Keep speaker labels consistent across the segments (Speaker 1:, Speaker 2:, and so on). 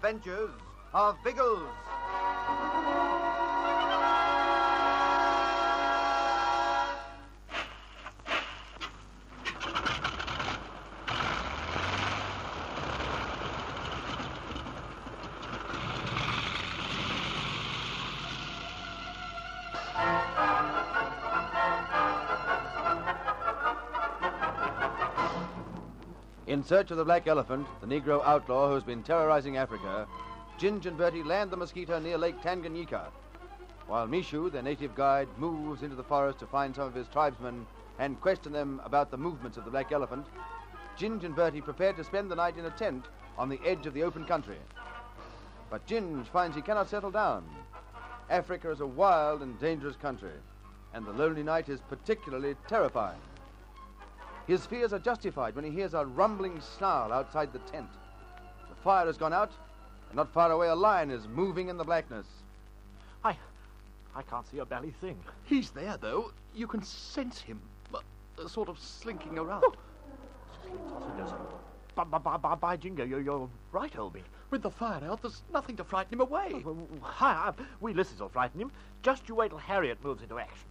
Speaker 1: Adventures of Biggles. In search of the black elephant, the Negro outlaw who's been terrorizing Africa, Ginge and Bertie land the mosquito near Lake Tanganyika, while Mishu, their native guide, moves into the forest to find some of his tribesmen and question them about the movements of the black elephant. Ginge and Bertie prepare to spend the night in a tent on the edge of the open country. But Ginge finds he cannot settle down. Africa is a wild and dangerous country, and the lonely night is particularly terrifying. His fears are justified when he hears a rumbling snarl outside the tent. The fire has gone out, and not far away a lion is moving in the blackness.
Speaker 2: I can't see a bally thing.
Speaker 3: He's there, though. You can sense him, sort of slinking around.
Speaker 2: By Jingo, you're right, Olby.
Speaker 3: With the fire out, there's nothing to frighten him away.
Speaker 2: We listeners will frighten him. Just you wait till Harriet moves into action.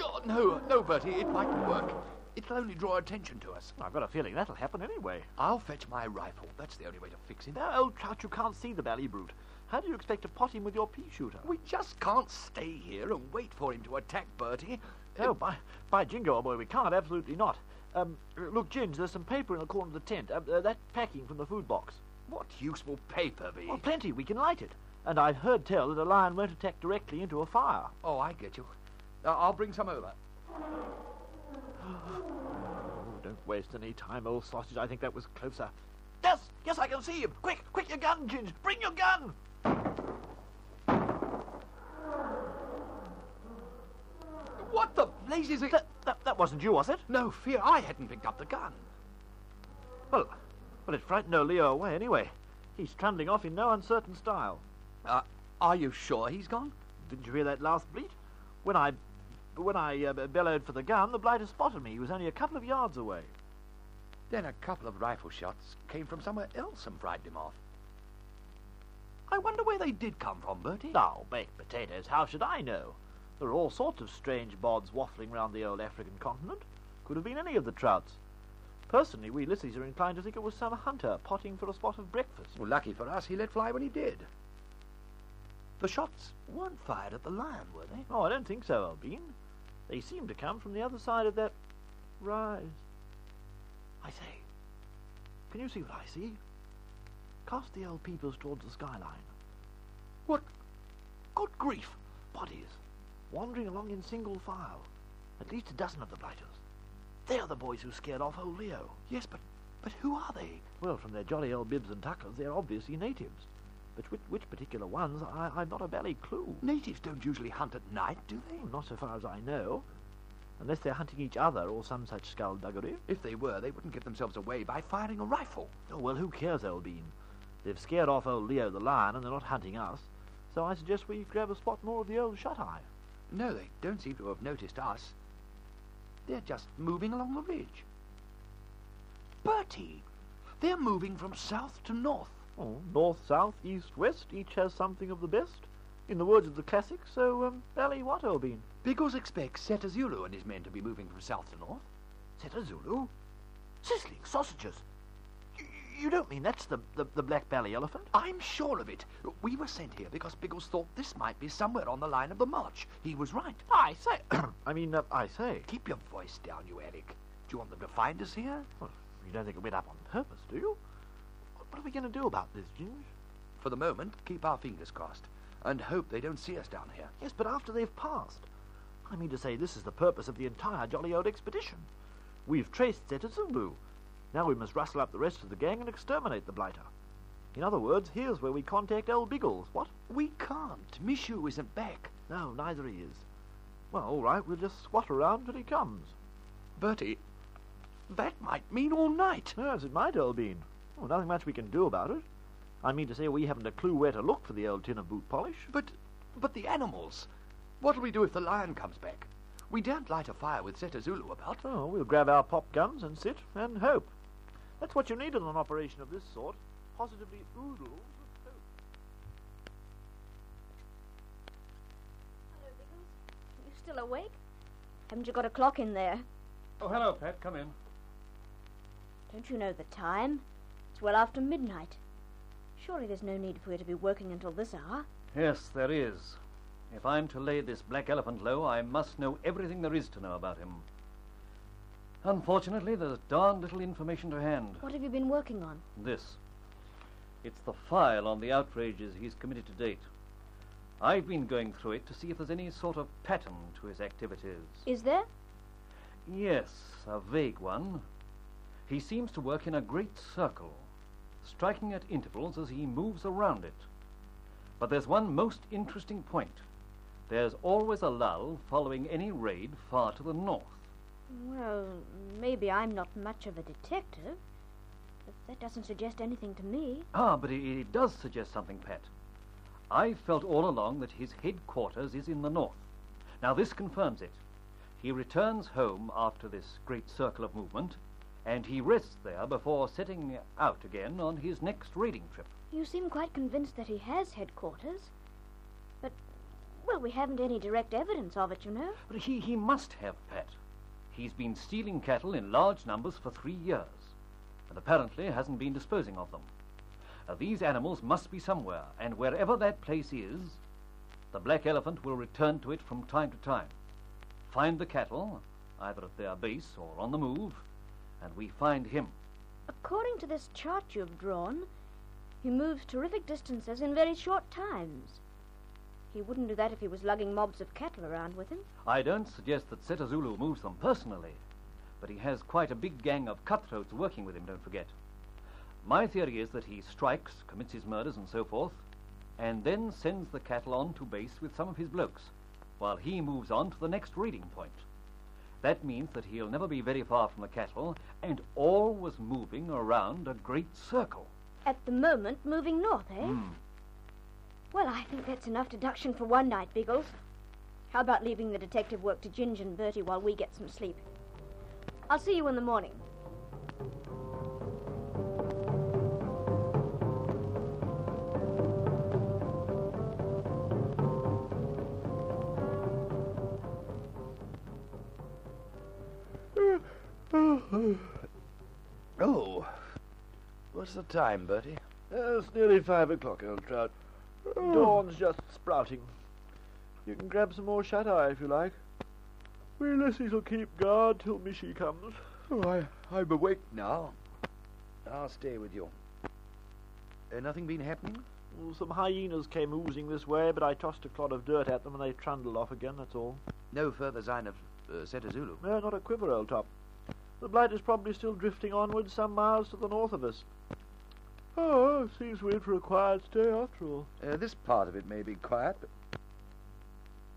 Speaker 3: Oh, no, Bertie, it mightn't work. It'll only draw attention to us.
Speaker 2: I've got a feeling that'll happen anyway.
Speaker 3: I'll fetch my rifle. That's the only way to fix him.
Speaker 2: No, old trout, you can't see the bally brute. How do you expect to pot him with your pea shooter?
Speaker 3: We just can't stay here and wait for him to attack Bertie.
Speaker 2: Oh, by Jingo, old boy, we can't. Absolutely not. Look, Ginge, there's some paper in the corner of the tent. That packing from the food box.
Speaker 3: What use will paper be?
Speaker 2: Well, plenty. We can light it. And I've heard tell that a lion won't attack directly into a fire.
Speaker 3: Oh, I get you. I'll bring some over.
Speaker 2: Don't waste any time, old sausage. I think that was closer. Yes, I can see him. Quick, your gun, Ginge. Bring your gun.
Speaker 3: What the blazes is...
Speaker 2: That wasn't you, was it?
Speaker 3: No fear, I hadn't picked up the gun.
Speaker 2: Well, it frightened old Leo away anyway. He's trundling off in no uncertain style.
Speaker 3: Are you sure he's gone?
Speaker 2: Didn't you hear that last bleat? When I bellowed for the gun, the blighter spotted me. He was only a couple of yards away.
Speaker 3: Then a couple of rifle shots came from somewhere else and frightened him off. I wonder where they did come from, Bertie.
Speaker 2: Oh, baked potatoes, how should I know? There are all sorts of strange bods waffling round the old African continent. Could have been any of the trouts. Personally, we lissies are inclined to think it was some hunter potting for a spot of breakfast.
Speaker 3: Well, lucky for us, he let fly when he did. The shots weren't fired at the lion, were they?
Speaker 2: Oh, I don't think so, Albine. They seem to come from the other side of that rise. I say, can you see what I see? Cast the old peepers towards the skyline.
Speaker 3: What? Good grief!
Speaker 2: Bodies, wandering along in single file. At least a dozen of the blighters. They're the boys who scared off old Leo.
Speaker 3: Yes, but who are they?
Speaker 2: Well, from their jolly old bibs and tuckers, they're obviously natives. But which particular ones, I've not a bally clue.
Speaker 3: Natives don't usually hunt at night, do they?
Speaker 2: Well, not so far as I know. Unless they're hunting each other or some such skullduggery.
Speaker 3: If they were, they wouldn't give themselves away by firing a rifle.
Speaker 2: Oh, well, who cares, old bean? They've scared off old Leo the lion and they're not hunting us. So I suggest we grab a spot more of the old shut-eye.
Speaker 3: No, they don't seem to have noticed us. They're just moving along the ridge. Bertie, they're moving from south to north.
Speaker 2: Oh, north, south, east, west, each has something of the best. In the words of the classics, so, bally what, old bean?
Speaker 3: Biggles expects Seta Zulu and his men to be moving from south to north.
Speaker 2: Seta Zulu? Sizzling sausages! You don't mean that's the black bally elephant?
Speaker 3: I'm sure of it. We were sent here because Biggles thought this might be somewhere on the line of the march. He was right.
Speaker 2: I say. I say.
Speaker 3: Keep your voice down, you Eric. Do you want them to find us here?
Speaker 2: Well, you don't think it went up on purpose, do you? What are we going to do about this, Ginge?
Speaker 3: For the moment, keep our fingers crossed and hope they don't see us down here.
Speaker 2: Yes, but after they've passed. I mean to say, this is the purpose of the entire jolly old expedition. We've traced Seta Zulu. Now we must rustle up the rest of the gang and exterminate the blighter. In other words, here's where we contact old Biggles. What?
Speaker 3: We can't. Mishu isn't back.
Speaker 2: No, neither he is. Well, all right, we'll just squat around till he comes.
Speaker 3: Bertie, that might mean all night.
Speaker 2: Yes, it might, old bean. Well, nothing much we can do about it. I mean to say, we haven't a clue where to look for the old tin of boot polish.
Speaker 3: But the animals. What'll we do if the lion comes back? We daren't light a fire with Seta Zulu about.
Speaker 2: Oh, we'll grab our pop guns and sit and hope. That's what you need in an operation of this sort. Positively oodles of hope.
Speaker 4: still awake? Haven't you got a clock in there?
Speaker 5: Oh, hello, Pet. Come in.
Speaker 4: Don't you know the time? It's well after midnight. Surely there's no need for you to be working until this hour.
Speaker 5: Yes, there is. If I'm to lay this black elephant low, I must know everything there is to know about him. Unfortunately, there's darn little information to hand.
Speaker 4: What have you been working on?
Speaker 5: This. It's the file on the outrages he's committed to date. I've been going through it to see if there's any sort of pattern to his activities.
Speaker 4: Is there?
Speaker 5: Yes, a vague one. He seems to work in a great circle, striking at intervals as he moves around it. But there's one most interesting point. There's always a lull following any raid far to the north.
Speaker 4: Well, maybe I'm not much of a detective, but that doesn't suggest anything to me.
Speaker 5: Ah, but it does suggest something, Pet. I've felt all along that his headquarters is in the north. Now, this confirms it. He returns home after this great circle of movement, and he rests there before setting out again on his next raiding trip.
Speaker 4: You seem quite convinced that he has headquarters. But, well, we haven't any direct evidence of it, you know.
Speaker 5: But he must have, Pet. He's been stealing cattle in large numbers for 3 years, and apparently hasn't been disposing of them. These animals must be somewhere, and wherever that place is, the black elephant will return to it from time to time, find the cattle, either at their base or on the move, and we find him.
Speaker 4: According to this chart you've drawn, he moves terrific distances in very short times. He wouldn't do that if he was lugging mobs of cattle around with him.
Speaker 5: I don't suggest that Seta Zulu moves them personally, but he has quite a big gang of cutthroats working with him, don't forget. My theory is that he strikes, commits his murders and so forth, and then sends the cattle on to base with some of his blokes, while he moves on to the next raiding point. That means that he'll never be very far from the cattle, and always moving around a great circle.
Speaker 4: At the moment, moving north, eh? Well, I think that's enough deduction for one night, Biggles. How about leaving the detective work to Ginger and Bertie while we get some sleep? I'll see you in the morning.
Speaker 3: Oh, what's the time, Bertie?
Speaker 2: It's nearly 5 o'clock, old trout. Dawn's just sprouting. You can grab some more shut-eye if you like. We lassies will keep guard till Mishy comes.
Speaker 3: Oh, I'm awake now. I'll stay with you. Nothing been happening?
Speaker 2: Well, some hyenas came oozing this way, but I tossed a clod of dirt at them and they trundled off again, that's all.
Speaker 1: No further sign of Seta Zulu.
Speaker 2: No, not a quiver, old top. The blight is probably still drifting onwards some miles to the north of us. Oh, seems we're in for a quiet stay after all.
Speaker 3: This part of it may be quiet,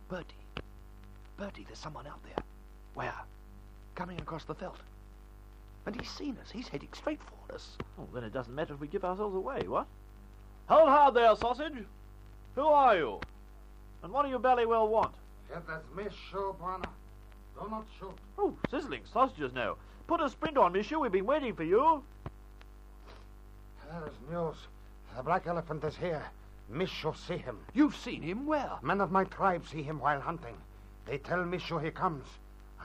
Speaker 3: but...
Speaker 6: Bertie, there's someone out there. Where? Coming across the veldt. And he's seen us. He's heading straight for us.
Speaker 2: Oh, then it doesn't matter if we give ourselves away, what? Hold hard there, sausage. Who are you? And what do you ballywell want?
Speaker 7: It is Mishu, Bwana. Do not shoot.
Speaker 2: Oh, sizzling sausages now. Put a sprint on, Mishu. We've been waiting for you.
Speaker 7: There's news. The black elephant is here. Mishu see him.
Speaker 6: You've seen him where?
Speaker 7: Men of my tribe see him while hunting. They tell Mishu he comes.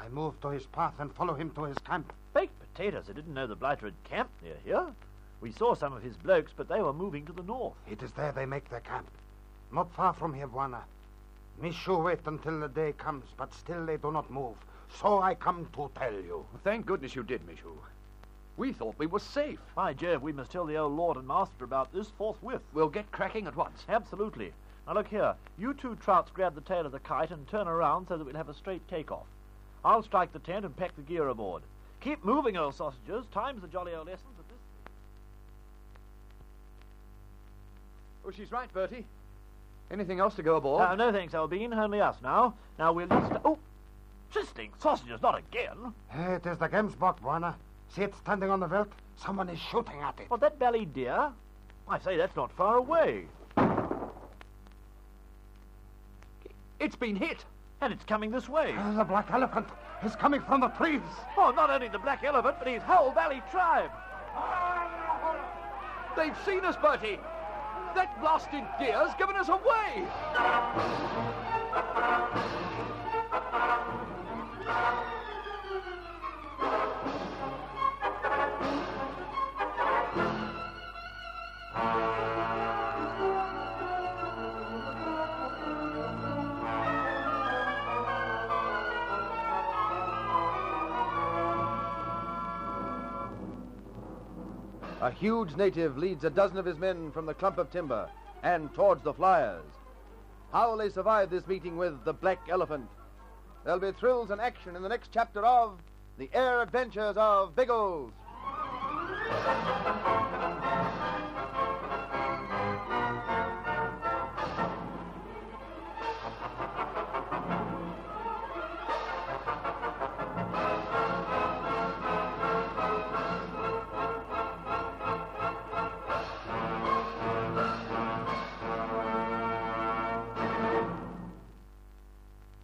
Speaker 7: I move to his path and follow him to his camp.
Speaker 2: Baked potatoes. I didn't know the blighter had camped near here. We saw some of his blokes, but they were moving to the north.
Speaker 7: It is there they make their camp. Not far from here, Bwana. Mishu wait until the day comes, but still they do not move. So I come to tell you.
Speaker 3: Thank goodness you did, Mishu. We thought we were safe.
Speaker 2: By Jove, we must tell the old lord and master about this forthwith.
Speaker 3: We'll get cracking at once.
Speaker 2: Absolutely. Now look here. You two trouts grab the tail of the kite and turn around so that we'll have a straight takeoff. I'll strike the tent and pack the gear aboard. Keep moving, old sausages. Time's the jolly old essence of this.
Speaker 1: Oh, she's right, Bertie. Anything else to go aboard?
Speaker 2: No thanks, Albine. Only us now. Now we'll need oh! Sizzling sausages, not again.
Speaker 7: It is the Gemsbok, Bwana. See it standing on the veldt? Someone is shooting at it.
Speaker 2: What, that bally deer? I say, that's not far away.
Speaker 3: It's been hit.
Speaker 2: And it's coming this way.
Speaker 7: The black elephant is coming from the trees.
Speaker 2: Oh, not only the black elephant, but his whole valley tribe.
Speaker 3: They've seen us, Bertie. That blasted deer's given us away.
Speaker 1: A huge native leads a dozen of his men from the clump of timber and towards the flyers. How will they survive this meeting with the Black Elephant? There'll be thrills and action in the next chapter of The Air Adventures of Biggles.